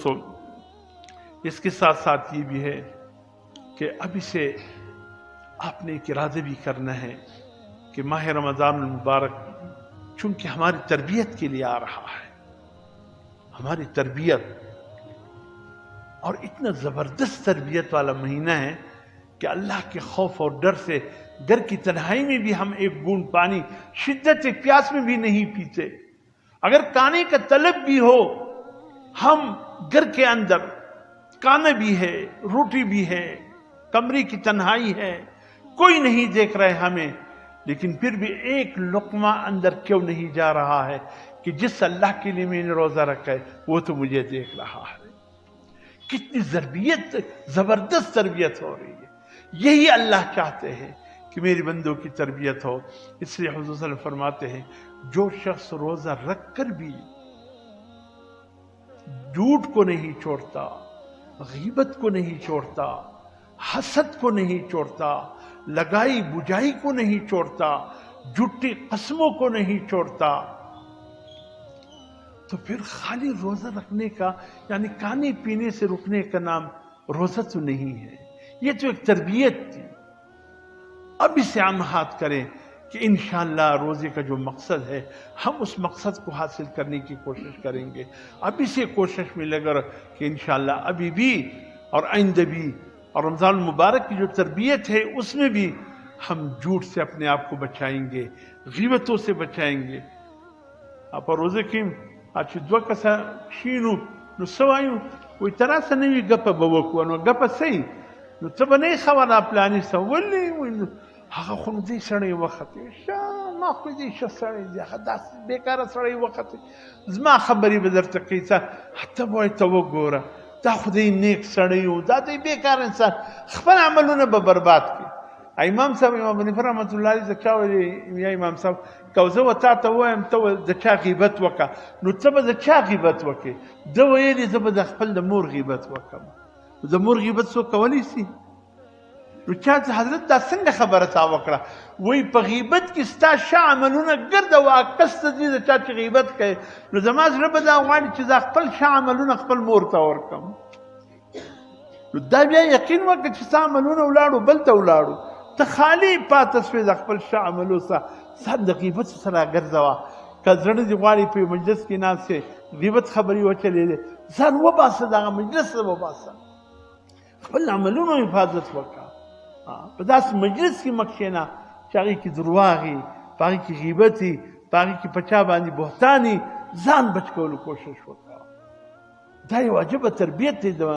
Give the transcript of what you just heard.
سو اس کے ساتھ ساتھ یہ بھی ہے کہ اب اسے آپ نے ایک ارادہ بھی کرنا ہے کہ ماہ رمضان المبارک چونکہ ہماری تربیت کے لیے آ رہا ہے، ہماری تربیت اور اتنا زبردست تربیت والا مہینہ ہے کہ اللہ کے خوف اور ڈر سے گھر کی تنہائی میں بھی ہم ایک بوند پانی شدت پیاس میں بھی نہیں پیتے۔ اگر کھانے کا طلب بھی ہو، ہم گھر کے اندر کھانا بھی ہے، روٹی بھی ہے، کمرے کی تنہائی ہے، کوئی نہیں دیکھ رہے ہمیں، لیکن پھر بھی ایک لقمہ اندر کیوں نہیں جا رہا ہے کہ جس اللہ کے لیے میں نے روزہ رکھا ہے وہ تو مجھے دیکھ رہا ہے۔ کتنی زبردست تربیت ہو رہی ہے۔ یہی اللہ چاہتے ہیں کہ میری بندوں کی تربیت ہو۔ اس لیے حضور صلی اللہ علیہ وسلم فرماتے ہیں جو شخص روزہ رکھ کر بھی جھوٹ کو نہیں چھوڑتا، غیبت کو نہیں چھوڑتا، حسد کو نہیں چھوڑتا، لگائی بجائی کو نہیں چھوڑتا، جھوٹی قسموں کو نہیں چھوڑتا، تو پھر خالی روزہ رکھنے کا یعنی کھانے پینے سے رکنے کا نام روزہ تو نہیں ہے، یہ تو ایک تربیت تھی۔ اب اسے ہم ہاتھ کریں کہ انشاءاللہ روزے کا جو مقصد ہے ہم اس مقصد کو حاصل کرنے کی کوشش کریں گے۔ اب اسے کوشش میں لگا کہ انشاءاللہ ابھی بھی اور آئندہ بھی، اور رمضان المبارک کی جو تربیت ہے اس میں بھی ہم جھوٹ سے اپنے آپ کو بچائیں گے، غیبتوں سے بچائیں گے۔ آپ روزے کی آج دو کسا شینو نو سوایو وی تراسه نوی گپه بوکو نو گپه سی نو ته به نه خبره پلانی سه ولی هغه خو نو دی سړی وختې شا ما خو دی ښه سړی دی هغه داسې بېکاره سړی وختې زما خبرې به درته کوي څه ته به ورته وګوره دا خو دی نیک سړی و دا دی بېکاره انسان خپل عملونه به برباد کړي۔ امام صاحب امام حنیفه رحمت الله علیه د چا ویلي یا امام صاحب که زه تا ته وایم ته د چا غیبت وکړه نو ته به د چا غیبت وکړې؟ ده ویلي زه به د خپل د مور غیبت وکړم۔ د مور غیبت څوک کولی شي؟ نو چا حضرت دا څنګه خبره تا وکړه؟ وایي په غیبت کې ستا ښه عملونه ګرده واکس ته دي د چا چې غیبت کوي، نو زما زړه به دا غواړي چې زه خپل ښه عملونه خپل مور ته ورکړم۔ نو دا بیا یقین وکړه چې ستا عملونه ولاړو بل ته ولاړو، ته خالی پاته شوې د خپل ښه عملو څخه، ځان د غیبت څخه راګرځوه۔ که زړه دې غواړي په مجلس کې ناست یې غیبت خبرې وچلېدې، ځان وباسه دغه مجلس نه وباسه، خپل عملونو حفاظت وکړه۔ په داسې مجلس کې مه کښېنه چې هغې کې درواغ وي، په هغې کې غیبت وي، په هغې کې په چا باندې بهتان وي، ځان بچ کولو کوشش وکړه۔ دا یو عجبه تربیت دی